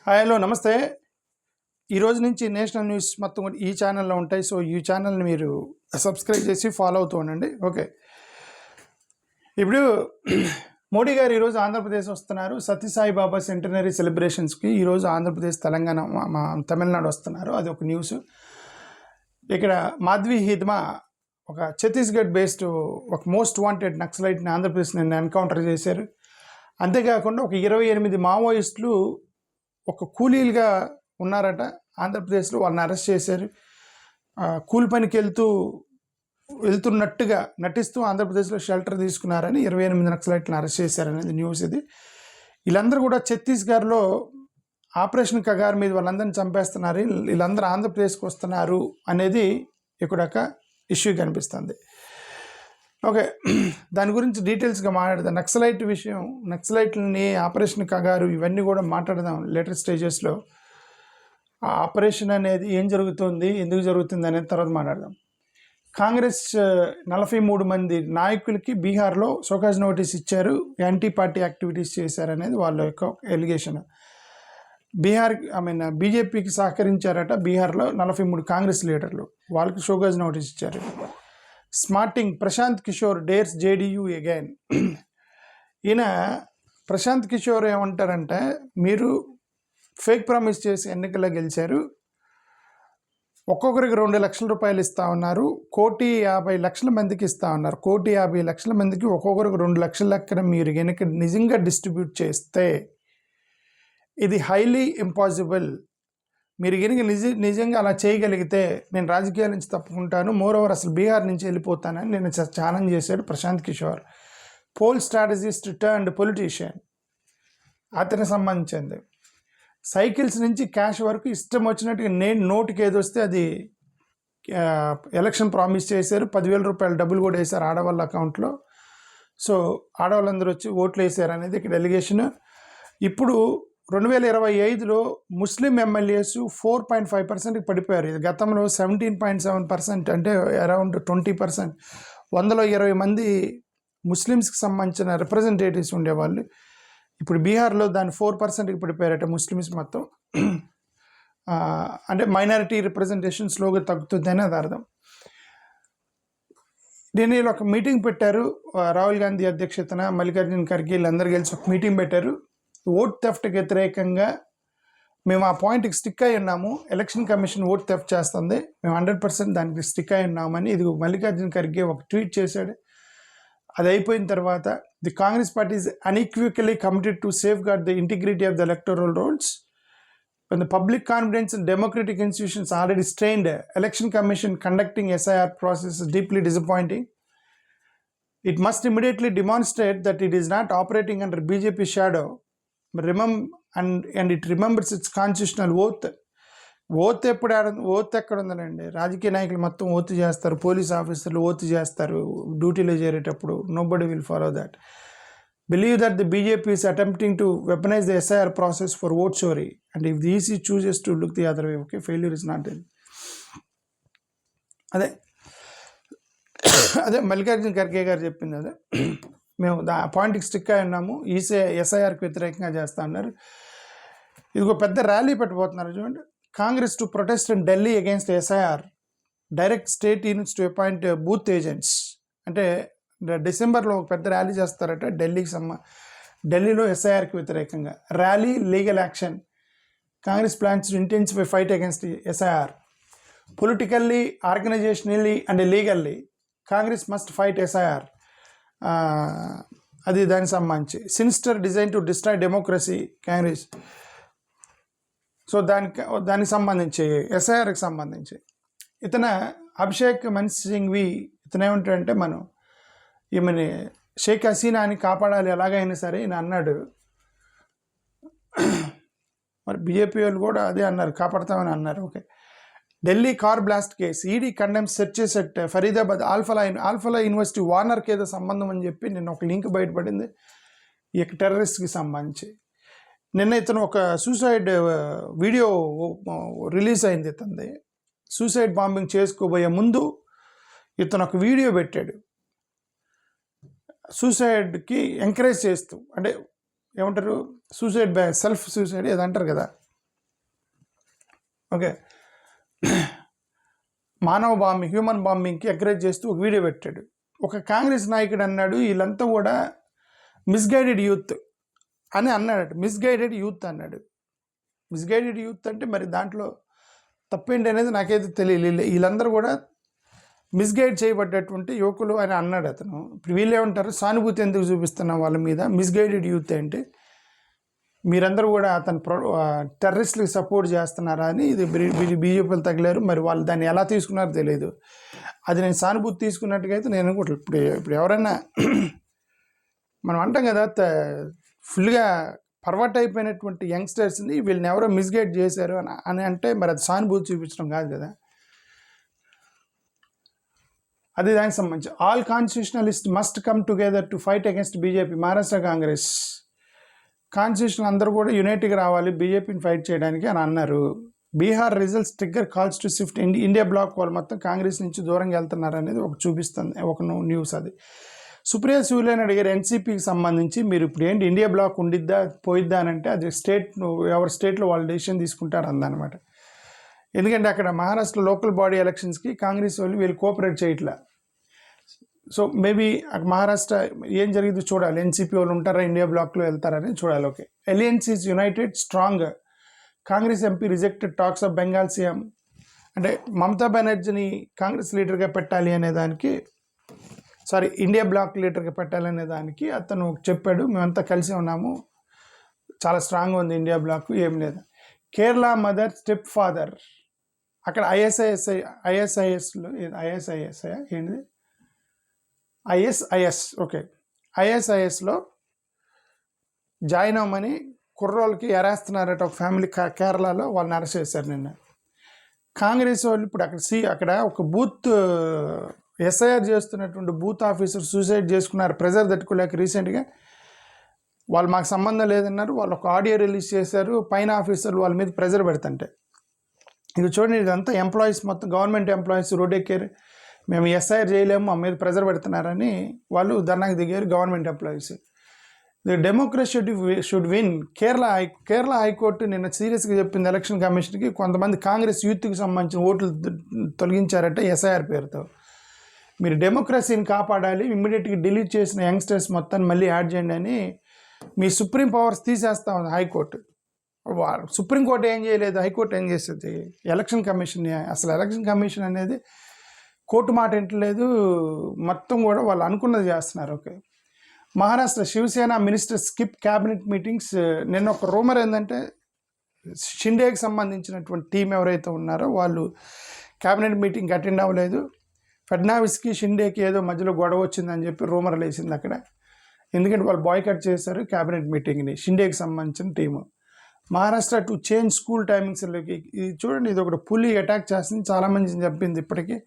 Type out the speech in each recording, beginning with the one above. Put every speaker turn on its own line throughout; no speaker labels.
Hi hello నమస్తే. ఈరోజు నుంచి నేషనల్ న్యూస్ మొత్తం కూడా ఈ ఛానల్లో ఉంటాయి. సో ఈ ఛానల్ని మీరు సబ్స్క్రైబ్ చేసి ఫాలో అవుతూ ఉండండి. ఓకే, ఇప్పుడు మోడీ గారు ఈరోజు ఆంధ్రప్రదేశ్ వస్తున్నారు. సత్యసాయి బాబా సెంటనరీ సెలబ్రేషన్స్కి ఈరోజు ఆంధ్రప్రదేశ్, తెలంగాణ, మా తమిళనాడు వస్తున్నారు. అది ఒక న్యూస్. ఇక్కడ మాధ్వి హిద్మా ఒక ఛత్తీస్గఢ్ బేస్డ్ ఒక మోస్ట్ వాంటెడ్ నక్సలైట్ని ఆంధ్రప్రదేశ్ నిన్న ఎన్కౌంటర్ చేశారు. అంతేకాకుండా ఒక 28 మావోయిస్టులు ఒక కూలీలుగా ఉన్నారట ఆంధ్రప్రదేశ్లో. వాళ్ళని అరెస్ట్ చేశారు. కూలి పనికి వెళ్తున్నట్టుగా నటిస్తూ ఆంధ్రప్రదేశ్లో షెల్టర్ తీసుకున్నారని 28 నక్సలైట్లను అరెస్ట్ చేశారనేది న్యూస్. ఇది వీళ్ళందరూ కూడా ఛత్తీస్గఢ్లో ఆపరేషన్ కగార్ మీద వాళ్ళందరినీ చంపేస్తున్నారు, వీళ్ళందరూ ఆంధ్రప్రదేశ్కి వస్తున్నారు అనేది ఇక్కడ ఒక ఇష్యూ కనిపిస్తుంది. ఓకే, దాని గురించి డీటెయిల్స్గా మాట్లాడదాం. నక్సలైట్ విషయం, నక్సలైట్లని, ఆపరేషన్ కగారు, ఇవన్నీ కూడా మాట్లాడదాం లేటర్ స్టేజెస్లో. ఆ ఆపరేషన్ అనేది ఏం జరుగుతుంది, ఎందుకు జరుగుతుంది అనేది తర్వాత మాట్లాడదాం. కాంగ్రెస్ 43 మంది నాయకులకి బీహార్లో షోకాజ్ నోటీస్ ఇచ్చారు, యాంటీ పార్టీ యాక్టివిటీస్ చేశారనేది వాళ్ళ యొక్క ఎలిగేషన్. బీజేపీకి సహకరించారట బీహార్లో 43 కాంగ్రెస్ లీడర్లు, వాళ్ళకి షోకాజ్ నోటీస్ ఇచ్చారు. Smarting Prashant Kishor dares JDU again. ఈయన ప్రశాంత్ కిషోర్ ఏమంటారంటే, మీరు ఫేక్ ప్రామిస్ చేసి ఎన్నికల్లో గెలిచారు, ఒక్కొక్కరికి 2 లక్షల రూపాయలు ఇస్తా ఉన్నారు, 1,50,00,000 మందికి ఇస్తా ఉన్నారు, 1,50,00,000 మందికి ఒక్కొక్కరికి 2 లక్షల లెక్కన మీరు కనుక నిజంగా డిస్ట్రిబ్యూట్ చేస్తే ఇది హైలీ ఇంపాసిబుల్. మీరు కనుక నిజంగా అలా చేయగలిగితే నేను రాజకీయాల నుంచి తప్పుకుంటాను, మోరోవర్ అసలు బీహార్ నుంచి వెళ్ళిపోతానని నేను ఛాలెంజ్ చేశాడు Prashant Kishor. Poll strategist turned politician, అతనికి సంబంధించింది. సైకిల్స్ నుంచి క్యాష్ వరకు ఇష్టం వచ్చినట్టుగా నేను నోటికి ఏది వస్తే అది ఎలక్షన్ ప్రామిస్ చేశారు. 10,000 రూపాయలు డబ్బులు కూడా వేశారు ఆడవాళ్ళ అకౌంట్లో. సో ఆడవాళ్ళందరూ వచ్చి ఓట్లు వేశారు అనేది ఇక్కడ ఎలిగేషన్. ఇప్పుడు 2025లో ముస్లిం ఎమ్మెల్యేస్ 4.5%కి పడిపోయారు. ఇది గతంలో 17.7%, అంటే అరౌండ్ 20%. 120 మంది ముస్లిమ్స్కి సంబంధించిన రిప్రజెంటేటివ్స్ ఉండేవాళ్ళు. ఇప్పుడు బీహార్లో దాని 4%కి పడిపోయారట ముస్లిమ్స్ మొత్తం. అంటే మైనారిటీ రిప్రజెంటేషన్ స్లోగా తగ్గుతుందని అది అర్థం. దీనిలో ఒక మీటింగ్ పెట్టారు, రాహుల్ గాంధీ అధ్యక్షతన మల్లికార్జున్ ఖర్గే వీళ్ళందరూ కలిసి ఒక మీటింగ్ పెట్టారు. ఓట్ థెఫ్ట్కి వ్యతిరేకంగా మేము ఆ పాయింట్కి స్టిక్ అయి ఉన్నాము, ఎలక్షన్ కమిషన్ ఓట్ థెఫ్ట్ చేస్తుంది, మేము 100% దానికి స్టిక్ అయి ఉన్నామని ఇది మల్లికార్జున్ ఖర్గే ఒక ట్వీట్ చేశాడు. అది అయిపోయిన తర్వాత the Congress party is unequivocally committed to safeguard the integrity of the electoral rolls. When the public confidence in democratic institutions already strained, election commission conducting SIR process is deeply disappointing. It must immediately demonstrate that it is not operating under BJP shadow. And it remembers its constitutional oath. Oath ఎక్కడ ఉందండి? రాజకీయ నాయకులు మొత్తం oath చేస్తారు, police ఆఫీసర్లు oath చేస్తారు డ్యూటీలో చేరేటప్పుడు. Nobody will follow that. Believe that the BJP is attempting to weaponise the SIR process for vote చోరీ and if the EC chooses to look the other way, okay, failure is not in. అదే మల్లికార్జున్ ఖర్గే గారు చెప్పింది అదే. మేము పాయింట్కి stick అయి ఉన్నాము, SIRకి వ్యతిరేకంగా చేస్తా ఉన్నారు. ఇదిగో పెద్ద ర్యాలీ పెట్టబోతున్నారు చూడండి. Congress to protest in Delhi against SIR, direct state units to appoint booth agents. అంటే డిసెంబర్లో ఒక పెద్ద ర్యాలీ చేస్తారట ఢిల్లీలో SIRకి వ్యతిరేకంగా. Rally, legal action. Congress plans to intensify fight against SIR. Politically, organisationally and legally Congress must fight SIR. అది దానికి సంబంధించి. Sinister design to destroy democracy Congress. So దానికి సంబంధించి SIRకి సంబంధించి ఇతను అభిషేక్ మన్ సింఘ్వి ఇతనేమంటాడంటే, మనం ఈమెని షేక్ హసీనాని కాపాడాలి ఎలాగైనా సరే ఈయన అన్నాడు. మరి బీజేపీ వాళ్ళు కూడా అదే అన్నారు, కాపాడతామని అన్నారు. Okay, Delhi car blast case, ED condemns searches at Faridabad Alfalah university వార్నర్కి ఏదో సంబంధం అని చెప్పి నిన్న ఒక లింక్ బయటపడింది ఈ యొక్క టెర్రరిస్ట్కి సంబంధించి. నిన్న ఇతను ఒక సూసైడ్ వీడియో రిలీజ్ అయింది ఇతనిది. సూసైడ్ బాంబింగ్ చేసుకోబోయే ముందు ఇతను ఒక వీడియో పెట్టాడు సూసైడ్కి ఎంకరేజ్ చేస్తూ. అంటే ఏమంటారు, సూసైడ్ సెల్ఫ్ సూసైడ్ ఏదో అంటారు కదా, ఓకే, మానవ బాంబింగ్, హ్యూమన్ బాంబింగ్కి ఎంకరేజ్ చేస్తూ ఒక వీడియో పెట్టాడు. ఒక కాంగ్రెస్ నాయకుడు అన్నాడు వీళ్ళంతా కూడా మిస్గైడెడ్ యూత్ అని అన్నాడు. మిస్గైడెడ్ యూత్ అన్నాడు. మిస్గైడెడ్ యూత్ అంటే మరి దాంట్లో తప్పేంటి అనేది నాకైతే తెలియలేదు. వీళ్ళందరూ కూడా మిస్గైడ్ చేయబడ్డటువంటి యువకులు అని అన్నాడు అతను. ఇప్పుడు వీళ్ళేమంటారు, సానుభూతి ఎందుకు చూపిస్తున్నాం వాళ్ళ మీద, మిస్గైడెడ్ యూత్ అంటే మీరందరూ కూడా అతను టెర్రరిస్ట్లకి సపోర్ట్ చేస్తున్నారా అని ఇది బీజేపీలు తగిలారు. మరి వాళ్ళు దాన్ని ఎలా తీసుకున్నారో తెలియదు. అది నేను సానుభూతి తీసుకున్నట్టుగా అయితే నేను ఇప్పుడు ఎవరైనా మనం అంటాం కదా, ఫుల్గా పర్వర్ట్ అయిపోయినటువంటి యంగ్స్టర్స్ని వీళ్ళని ఎవరో మిస్గైడ్ చేశారు అని అంటే మరి అది సానుభూతి చూపించడం కాదు కదా. అది దానికి సంబంధించి all constitutionalist must come together to fight against BJP. Maharashtra Congress constitution అందరూ కూడా యునైట్గా రావాలి బీజేపీని ఫైట్ చేయడానికి అని అన్నారు. Bihar results trigger calls to shift India bloc వాళ్ళు మొత్తం కాంగ్రెస్ నుంచి దూరంగా వెళ్తున్నారు అనేది ఒక చూపిస్తుంది, ఒక న్యూస్. అది సుప్రియ సూలేని అడిగారు ఎన్సీపీకి సంబంధించి, మీరు ఇప్పుడు ఏంటి ఇండియా బ్లాక్ ఉండిద్దా పోయిద్దా అని అంటే అది ఎవరి స్టేట్లో వాళ్ళు డెసిషన్ తీసుకుంటారు అందనమాట. ఎందుకంటే అక్కడ మహారాష్ట్ర లోకల్ బాడీ ఎలక్షన్స్కి కాంగ్రెస్ వాళ్ళు వీళ్ళు కోఆపరేట్ చేయట్లా. సో మేబీ మహారాష్ట్ర ఏం జరిగిందో చూడాలి. ఎన్సీపీ వాళ్ళు ఉంటారా ఇండియా బ్లాక్లో వెళ్తారని చూడాలి. Okay, alliance is united strong. Congress MP rejected talks of Bengal CM. అంటే మమతా బెనర్జీని కాంగ్రెస్ లీడర్గా పెట్టాలి అనే దానికి, ఇండియా బ్లాక్ లీడర్గా పెట్టాలనే దానికి అతను చెప్పాడు, మేమంతా కలిసి ఉన్నాము, చాలా స్ట్రాంగ్గా ఉంది ఇండియా బ్లాక్, ఏం లేదు. కేరళ మదర్ స్టెప్ ఫాదర్, అక్కడ ఐఎస్ఐఎస్లో ఏంటిది ఓకే, ఐఎస్ఐఎస్లో జాయిన్ అవ్వమని కుర్రోళ్ళకి ఎరేస్తున్నారట ఒక ఫ్యామిలీ కేరళలో. వాళ్ళని అరెస్ట్ చేశారు నిన్న. కాంగ్రెస్ వాళ్ళు ఇప్పుడు అక్కడ ఒక బూత్ ఎస్ఐఆర్ చేస్తున్నటువంటి బూత్ ఆఫీసర్ సూసైడ్ చేసుకున్నారు ప్రెజర్ తట్టుకోలేక. రీసెంట్గా వాళ్ళు మాకు సంబంధం లేదన్నారు, వాళ్ళు ఒక ఆడియో రిలీజ్ చేశారు. పైన ఆఫీసర్లు వాళ్ళ మీద ప్రెజర్ పెడతంటే ఇది చూడండి, ఇదంతా ఎంప్లాయీస్, మొత్తం గవర్నమెంట్ ఎంప్లాయీస్ రోడ్డెక్కారు, మేము ఎస్ఐఆర్ చేయలేము, మా మీద ప్రెజర్ పెడుతున్నారని వాళ్ళు ధర్నాకి దిగారు. Government employees. The democracy should win. Kerala high court నిన్న సీరియస్గా చెప్పింది ఎలక్షన్ కమిషన్కి, కొంతమంది కాంగ్రెస్ యూత్కి సంబంధించిన ఓట్లు తొలగించారట ఎస్ఐఆర్ పేరుతో. మీరు డెమోక్రసీని కాపాడాలి, ఇమ్మీడియట్గా డిలీట్ చేసిన యంగ్స్టర్స్ మొత్తాన్ని మళ్ళీ యాడ్ చేయండి అని మీ సుప్రీం పవర్స్ తీసేస్తా ఉంది హైకోర్టు. సుప్రీంకోర్టు ఏం చేయలేదు, హైకోర్టు ఏం చేస్తుంది? Election commission. అసలు ఎలక్షన్ కమిషన్ అనేది కోర్టు మాట వింటలేదు, మొత్తం కూడా వాళ్ళు అనుకున్నది చేస్తున్నారు. Okay, Maharashtra Shiv Sena minister skip cabinet meetings. నిన్న ఒక రూమర్ ఏంటంటే షిండేకి సంబంధించినటువంటి టీం ఎవరైతే ఉన్నారో వాళ్ళు క్యాబినెట్ మీటింగ్కి అటెండ్ అవ్వలేదు. ఫడ్నావిస్కి షిండేకి ఏదో మధ్యలో గొడవ వచ్చిందని చెప్పి రూమర్ లేసింది అక్కడ. ఎందుకంటే వాళ్ళు బాయ్కట్ చేశారు క్యాబినెట్ మీటింగ్ని, షిండేకి సంబంధించిన team. Maharashtra to change school టైమింగ్స్లోకి. ఇది చూడండి, ఇది ఒకటి పులి అటాక్ చేస్తుంది, చాలామంది చెప్పింది. ఇప్పటికీ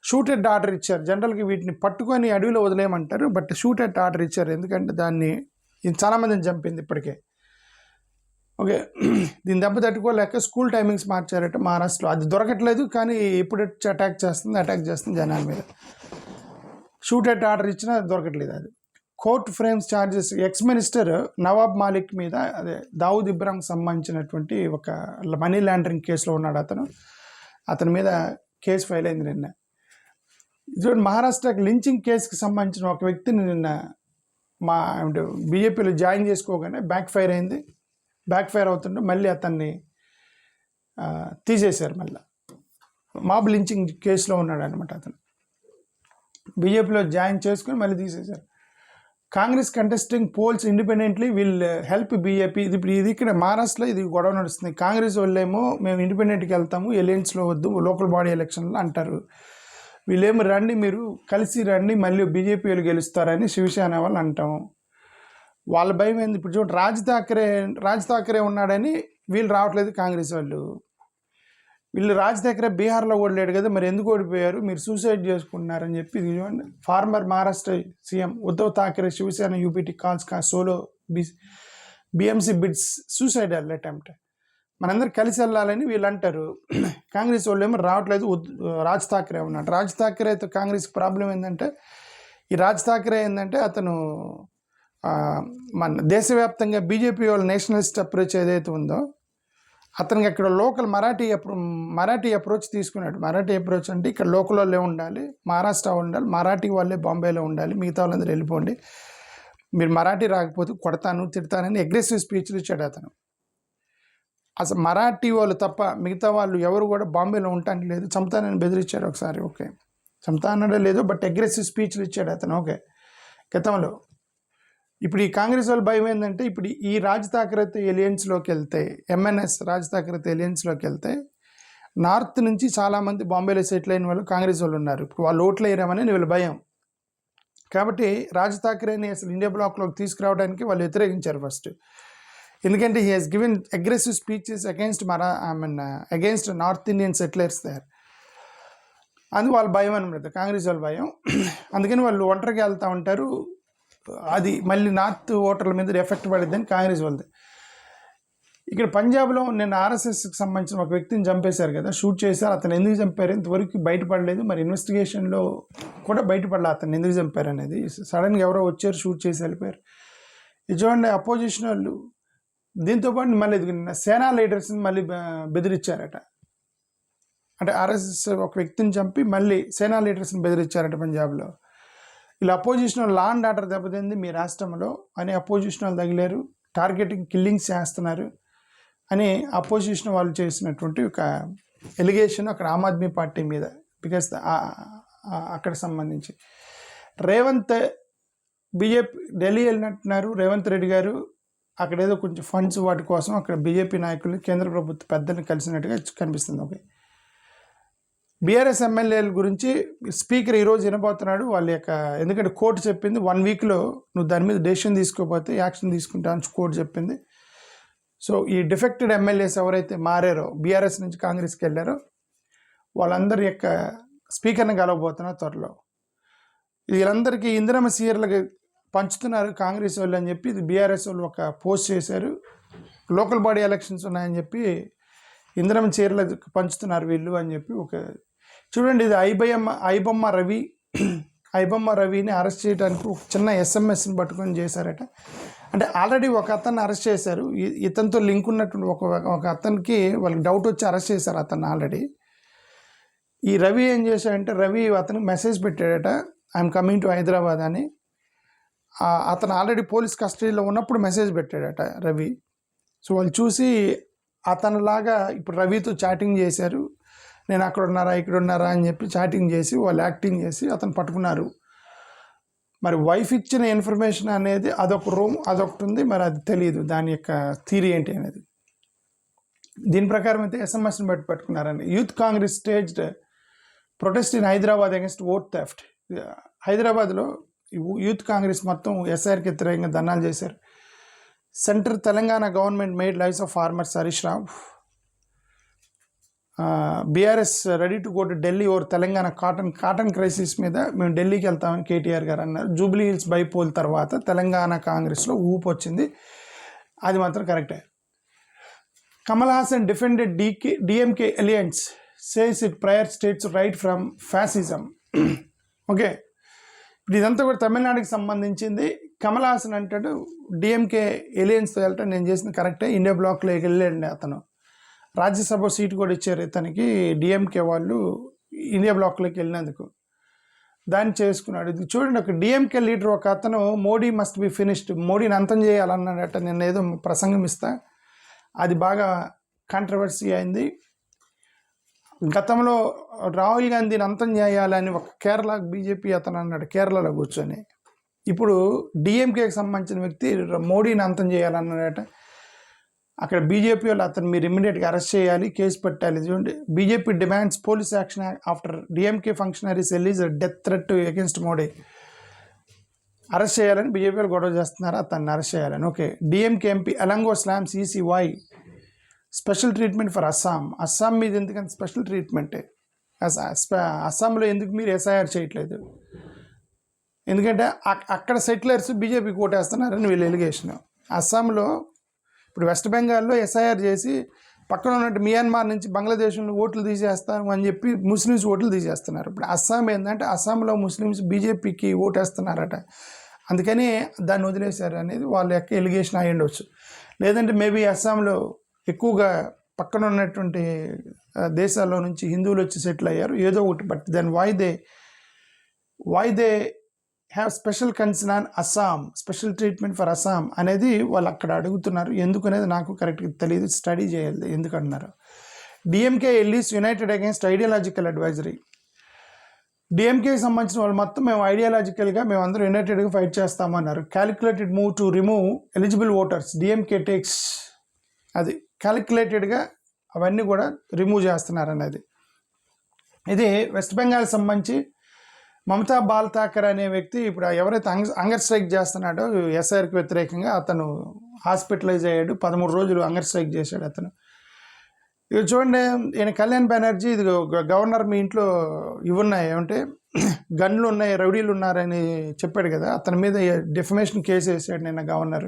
షూట్ ఎట్ ఆర్డర్ ఇచ్చారు. జనరల్గా వీటిని పట్టుకొని అడవిలో వదిలేయమంటారు, బట్ షూట్ ఎట్ ఆర్డర్ ఇచ్చారు. ఎందుకంటే దాన్ని చాలామందిని చంపింది ఇప్పటికే. ఓకే, దీని దెబ్బ తట్టుకోలేక స్కూల్ టైమింగ్స్ మార్చారట మహారాష్ట్రలో. అది దొరకట్లేదు, కానీ ఇప్పుడు అటాక్ చేస్తుంది జనాల మీద. షూట్ ఎట్ ఆర్డర్ ఇచ్చినా దొరకట్లేదు. అది court frames charges. Ex minister Nawab Malik మీద, అదే దావుద్ ఇబ్రాహింకి సంబంధించినటువంటి ఒక మనీ లాండరింగ్ కేసులో ఉన్నాడు అతని మీద కేసు ఫైల్ అయింది నిన్న. చూడండి, మహారాష్ట్రకి లించింగ్ కేసుకి సంబంధించిన ఒక వ్యక్తిని నిన్న బీజేపీలో జాయిన్ చేసుకోగానే బ్యాక్ ఫైర్ అవుతుంటే మళ్ళీ అతన్ని తీసేశారు. మళ్ళీ మాబ్ లించింగ్ కేసులో ఉన్నాడు అనమాట అతను. బీజేపీలో జాయిన్ చేసుకుని మళ్ళీ తీసేశారు. Congress contesting polls independently will help BJP. ఇది ఇక్కడ మహారాష్ట్రలో ఇది గొడవ నడుస్తుంది. కాంగ్రెస్ వాళ్ళేమో మేము ఇండిపెండెంట్కి వెళ్తాము, ఎలియన్స్లో వద్దు, లోకల్ బాడీ ఎలక్షన్లో అంటారు. వీళ్ళేమో రండి, మీరు కలిసి రండి, మళ్ళీ బీజేపీ వాళ్ళు గెలుస్తారని శివసేన వాళ్ళు అంటాము. వాళ్ళ భయం ఏంది? ఇప్పుడు చూడండి, రాజ్ ఠాకరే ఉన్నాడని వీళ్ళు రావట్లేదు కాంగ్రెస్ వాళ్ళు. వీళ్ళు రాజ్ ఠాకరే బీహార్లో ఓడలేడు కదా, మరి ఎందుకు ఓడిపోయారు, మీరు సూసైడ్ చేసుకుంటున్నారని చెప్పి చూడండి. Former Maharashtra CM Uddhav Thackeray Shiv Sena UBT calls solo BMC bids suicidal attempt. మనందరూ కలిసి వెళ్ళాలని వీళ్ళు అంటారు. కాంగ్రెస్ వాళ్ళు ఏమో రావట్లేదు, రాజ్ ఠాకరే ఉన్నాడు. రాజ్ ఠాకరే అయితే కాంగ్రెస్కి ప్రాబ్లం ఏంటంటే, ఈ రాజ్ ఠాకరే ఏంటంటే అతను మన దేశవ్యాప్తంగా బీజేపీ వాళ్ళ నేషనలిస్ట్ అప్రోచ్ ఏదైతే ఉందో అతనికి అక్కడ లోకల్ మరాఠీ అప్రోచ్ తీసుకున్నాడు. మరాఠీ అప్రోచ్ అంటే ఇక్కడ లోకల్ వాళ్ళే ఉండాలి, మహారాష్ట్ర ఉండాలి, మరాఠీ వాళ్ళే బాంబేలో ఉండాలి, మిగతా వాళ్ళందరూ వెళ్ళిపోండి, మీరు మరాఠీ రాకపోతే కొడతాను తిడతానని అగ్రెసివ్ స్పీచ్లు ఇచ్చాడు అతను. అసలు మరాఠీ వాళ్ళు తప్ప మిగతా వాళ్ళు ఎవరు కూడా బాంబేలో ఉండటానికి లేదు, చంపుతానని బెదిరించాడు ఒకసారి. ఓకే, చంపుతా అన్నాడో లేదో, బట్ అగ్రెసివ్ స్పీచ్లు ఇచ్చాడు అతను. ఓకే, గతంలో. ఇప్పుడు ఈ కాంగ్రెస్ వాళ్ళు భయం ఏంటంటే, ఇప్పుడు ఈ రాజ్ ఠాకరే ఎలియన్స్లోకి వెళ్తే, ఎంఎన్ఎస్ రాజ్ ఠాకరే ఎలియన్స్లోకి వెళ్తే నార్త్ నుంచి చాలామంది బాంబేలో సెటిల్ అయిన వాళ్ళు కాంగ్రెస్ వాళ్ళు ఉన్నారు. ఇప్పుడు వాళ్ళు ఓట్లు వేయరామని వీళ్ళ భయం. కాబట్టి రాజ్ ఠాకరేని అసలు ఇండియా బ్లాక్లోకి తీసుకురావడానికి వాళ్ళు వ్యతిరేకించారు ఫస్ట్. ఎందుకంటే he has given aggressive speeches against north Indian settlers there. అది వాళ్ళ భయం అనమాట, కాంగ్రెస్ వాళ్ళ భయం. అందుకని వాళ్ళు ఒంటరికి వెళ్తూ ఉంటారు. అది మళ్ళీ నార్త్ ఓటర్ల మీద ఎఫెక్ట్ పడిద్దని కాంగ్రెస్ వాళ్ళది. ఇక్కడ పంజాబ్లో నిన్న ఆర్ఎస్ఎస్కి సంబంధించిన ఒక వ్యక్తిని చంపేశారు కదా, షూట్ చేశారు. అతను ఎందుకు చంపారు ఇంతవరకు బయటపడలేదు. మరి ఇన్వెస్టిగేషన్లో కూడా బయటపడలేదు అతను ఎందుకు చంపారు అనేది. సడన్గా ఎవరో వచ్చారు, షూట్ చేసి వెళ్ళిపోయారు. ఇది చూడండి, అపోజిషన్ వాళ్ళు. దీంతోపాటు మళ్ళీ సేనా లీడర్స్ని మళ్ళీ బెదిరించారట. అంటే ఆర్ఎస్ఎస్ ఒక వ్యక్తిని చంపి మళ్ళీ సేనా లీడర్స్ని బెదిరించారట పంజాబ్లో. ఇలా అపోజిషన్ లా అండ్ ఆర్డర్ దెబ్బతింది మీ రాష్ట్రంలో అని అపోజిషన్ వాళ్ళు తగిలారు, టార్గెటింగ్ కిల్లింగ్స్ చేస్తున్నారు అని అపోజిషన్ వాళ్ళు చేసినటువంటి ఒక ఎలిగేషన్ అక్కడ ఆమ్ ఆద్మీ పార్టీ మీద. బికాస్ అక్కడ సంబంధించి రేవంత్ బీజేపీ ఢిల్లీ వెళ్ళినట్టున్నారు రేవంత్ రెడ్డి గారు. అక్కడ ఏదో కొంచెం ఫండ్స్ వాటి కోసం అక్కడ బీజేపీ నాయకులు కేంద్ర ప్రభుత్వ పెద్దల్ని కలిసినట్టుగా కనిపిస్తుంది. ఓకే, బీఆర్ఎస్ ఎమ్మెల్యేల గురించి స్పీకర్ ఈరోజు వినబోతున్నాడు వాళ్ళ యొక్క. ఎందుకంటే కోర్టు చెప్పింది 1 వీక్లో నువ్వు దాని మీద డెసిషన్ తీసుకోకపోతే యాక్షన్ తీసుకుంటా అని కోర్టు చెప్పింది. సో ఈ డిఫెక్టెడ్ ఎమ్మెల్యేస్ ఎవరైతే మారారో, బీఆర్ఎస్ నుంచి కాంగ్రెస్కి వెళ్ళారో, వాళ్ళందరి యొక్క స్పీకర్ని కలవబోతున్నారు త్వరలో. వీళ్ళందరికీ ఇందిరమ్మ సీరియర్లకి పంచుతున్నారు కాంగ్రెస్ వాళ్ళు అని చెప్పి బీఆర్ఎస్ వాళ్ళు ఒక పోస్ట్ చేశారు. లోకల్ బాడీ ఎలక్షన్స్ ఉన్నాయని చెప్పి ఇందిరమ్మ చీరలు పంచుతున్నారు వీళ్ళు అని చెప్పి ఒక. చూడండి, ఇది ఐబొమ్మ రవిని అరెస్ట్ చేయడానికి ఒక చిన్న ఎస్ఎంఎస్ని పట్టుకొని చేశారట. అంటే ఆల్రెడీ ఒక అతన్ని అరెస్ట్ చేశారు, ఇతనితో లింక్ ఉన్నటువంటి ఒక అతనికి వాళ్ళకి డౌట్ వచ్చి అరెస్ట్ చేశారు అతన్ని ఆల్రెడీ. ఈ రవి ఏం చేశాడంటే, రవి అతనికి మెసేజ్ పెట్టాడట, ఐఎమ్ కమింగ్ టు హైదరాబాద్ అని. అతను ఆల్రెడీ పోలీస్ కస్టడీలో ఉన్నప్పుడు మెసేజ్ పెట్టాడట రవి. సో వాళ్ళు చూసి అతనిలాగా ఇప్పుడు రవితో చాటింగ్ చేశారు, నేను అక్కడ ఉన్నారా ఇక్కడ ఉన్నారా అని చెప్పి చాటింగ్ చేసి వాళ్ళు యాక్టింగ్ చేసి అతను పట్టుకున్నారు. మరి వైఫ్ ఇచ్చిన ఇన్ఫర్మేషన్ అనేది అదొకటి ఉంది, మరి అది తెలియదు దాని యొక్క థియరీ ఏంటి అనేది. దీని ప్రకారం అయితే ఎస్ఎంఎస్ని పట్టుకున్నారని. Youth Congress staged protest in Hyderabad against vote theft. హైదరాబాద్లో యూత్ కాంగ్రెస్ మొత్తం ఎస్ఐఆర్కి వ్యతిరేకంగా ధర్నాలు చేశారు. Centre Telangana government made lives of farmers Harish Rao. BRS ready to go to Delhi over Telangana cotton crisis మీద మేము ఢిల్లీకి వెళ్తామని కేటీఆర్ గారు అన్నారు. జూబ్లీ హిల్స్ బైపోల్ తర్వాత తెలంగాణ కాంగ్రెస్లో ఊపు వచ్చింది, అది మాత్రం కరెక్టే. Kamal Haasan defended DMK alliance, says it prior states right from fascism. Okay, ఇప్పుడు ఇదంతా కూడా తమిళనాడుకి సంబంధించింది. కమల్ హాసన్ అంటాడు డిఎంకే ఎలియన్స్తో వెళ్ళటం నేను చేసింది కరెక్టే, ఇండియా బ్లాక్లోకి వెళ్ళండి. అతను రాజ్యసభ సీటు కూడా ఇచ్చారు ఇతనికి డిఎంకే వాళ్ళు ఇండియా బ్లాక్లోకి వెళ్ళినందుకు, దాన్ని చేసుకున్నాడు. ఇది చూడండి, ఒక డిఎంకే లీడర్ ఒక అతను మోడీ మస్ట్ బి ఫినిష్డ్, మోడీని అంతం చేయాలన్నాడట. నేను ఏదో ప్రసంగం ఇస్తా, అది బాగా కాంట్రవర్సీ అయింది. గతంలో రాహుల్ గాంధీని అంతం చేయాలని ఒక కేరళ బీజేపీ అతను అన్నాడు కేరళలో కూర్చొని. ఇప్పుడు డిఎంకేకి సంబంధించిన వ్యక్తి మోడీని అంతం చేయాలన్నాడట. అక్కడ బీజేపీ వాళ్ళు అతను మీరు ఇమ్మీడియట్గా అరెస్ట్ చేయాలి, కేసు పెట్టాలి. చూడండి, BJP demands police action after DMK functionaries release death threat against Modi. Arrest చేయాలని బీజేపీ వాళ్ళు గొడవ చేస్తున్నారు, అతన్ని అరెస్ట్ చేయాలని. Okay, DMK MP Elango slams ECI special treatment for Assam మీద ఎందుకంటే స్పెషల్ ట్రీట్మెంటే. అస్సాంలో ఎందుకు మీరు ఎస్ఐఆర్ చేయట్లేదు? ఎందుకంటే అక్కడ సెటిలర్స్ బీజేపీకి ఓటేస్తున్నారని వీళ్ళు ఎలిగేషన్. అస్సాంలో ఇప్పుడు వెస్ట్ బెంగాల్లో ఎస్ఐఆర్ చేసి పక్కన ఉన్నట్టు మియాన్మార్ నుంచి బంగ్లాదేశ్లో ఓట్లు తీసేస్తారు అని చెప్పి ముస్లిమ్స్ ఓట్లు తీసేస్తున్నారు. ఇప్పుడు అస్సాం ఏంటంటే అస్సాంలో ముస్లిమ్స్ బీజేపీకి ఓటేస్తున్నారట, అందుకని దాన్ని వదిలేశారు అనేది వాళ్ళ యొక్క ఎలిగేషన్ అయి ఉండొచ్చు. లేదంటే మేబీ అస్సాంలో ఎక్కువగా పక్కన ఉన్నటువంటి దేశాల్లో నుంచి హిందువులు వచ్చి సెటిల్ అయ్యారు ఏదో ఒకటి. But then why they have special concern Assam, special treatment for Assam అనేది వాళ్ళు అక్కడ అడుగుతున్నారు. ఎందుకు అనేది నాకు కరెక్ట్గా తెలియదు, స్టడీ చేయాలి ఎందుకు అంటున్నారు. DMK allies united against ideological advisory. డిఎంకేకి సంబంధించిన వాళ్ళు మొత్తం మేము ఐడియాలజికల్గా మేము అందరూ యునైటెడ్గా ఫైట్ చేస్తామన్నారు. Calculated move to remove eligible voters, DMK takes, అది క్యాలిక్యులేటెడ్గా అవన్నీ కూడా రిమూవ్ చేస్తున్నారు అనేది. ఇది వెస్ట్ బెంగాల్ సంబంధించి మమతా బాల్ ఠాకర్ అనే వ్యక్తి ఇప్పుడు ఎవరైతే హంగర్ స్ట్రైక్ చేస్తున్నాడో ఎస్ఐఆర్కి వ్యతిరేకంగా అతను హాస్పిటలైజ్ అయ్యాడు. 13 రోజులు హంగర్ స్ట్రైక్ చేశాడు అతను. ఇవి చూడండి, ఈయన కళ్యాణ్ బెనర్జీ, ఇది గవర్నర్ మీ ఇంట్లో ఇవి ఉన్నాయి ఏమంటే గన్లు ఉన్నాయి, రౌడీలు ఉన్నారని చెప్పాడు కదా, అతని మీద డిఫమేషన్ కేసు వేసాడు నిన్న గవర్నర్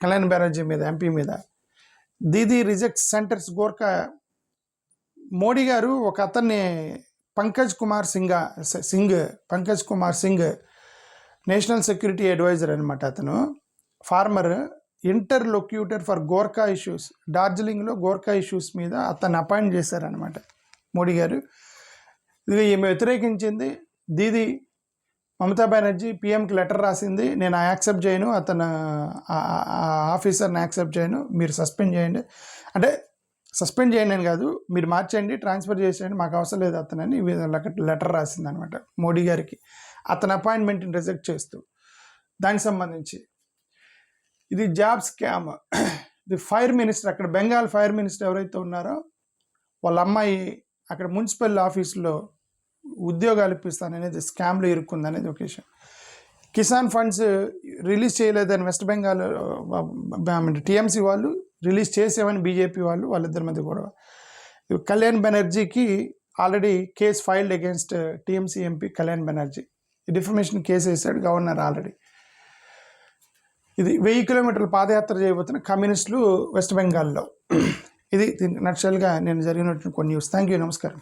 కళ్యాణ్ బెనర్జీ మీద, ఎంపీ మీద. Didi rejects centre's Gorkha. మోడీ గారు ఒక అతన్ని Pankaj Kumar Singh national security adviser అనమాట. అతను former interlocutor for Gorkha issues, డార్జిలింగ్లో గోర్ఖా ఇష్యూస్ మీద అతన్ని అపాయింట్ చేశారనమాట మోడీ గారు. ఇది ఈమె వ్యతిరేకించింది. దీది మమతా బెనర్జీ పిఎంకి లెటర్ రాసింది, నేను యాక్సెప్ట్ చేయను, అతను ఆఫీసర్ని యాక్సెప్ట్ చేయను, మీరు సస్పెండ్ చేయండి. అంటే సస్పెండ్ చేయండి అని కాదు, మీరు మార్చేయండి, ట్రాన్స్ఫర్ చేసేయండి, మాకు అవసరం లేదు అతనని లెటర్ రాసింది అనమాట మోడీ గారికి, అతని అపాయింట్మెంట్ని రిజెక్ట్ చేస్తూ. దానికి సంబంధించి ఇది జాబ్ స్కామ్. ఇది ఫైర్ మినిస్టర్, అక్కడ బెంగాల్ ఫైర్ మినిస్టర్ ఎవరైతే ఉన్నారో వాళ్ళ అమ్మాయి అక్కడ మున్సిపల్ ఆఫీసులో ఉద్యోగాలు ఇప్పిస్తాననేది స్కామ్లో ఇరుక్కుందనేది ఒక విషయం. కిసాన్ ఫండ్స్ రిలీజ్ చేయలేదని వెస్ట్ బెంగాల్ టీఎంసీ వాళ్ళు రిలీజ్ చేసేవని బీజేపీ వాళ్ళిద్దరి మధ్య గొడవ. కళ్యాణ్ బెనర్జీకి already case filed against TMC MP Kalyan Banerjee, defamation case వేశాడు గవర్నర్ ఆల్రెడీ. ఇది 1000 కిలోమీటర్ల పాదయాత్ర చేయబోతున్న కమ్యూనిస్టులు వెస్ట్ బెంగాల్లో. ఇది నక్షల్గా నేను జరిగినటువంటి కొన్ని న్యూస్. థ్యాంక్ యూ, నమస్కారం.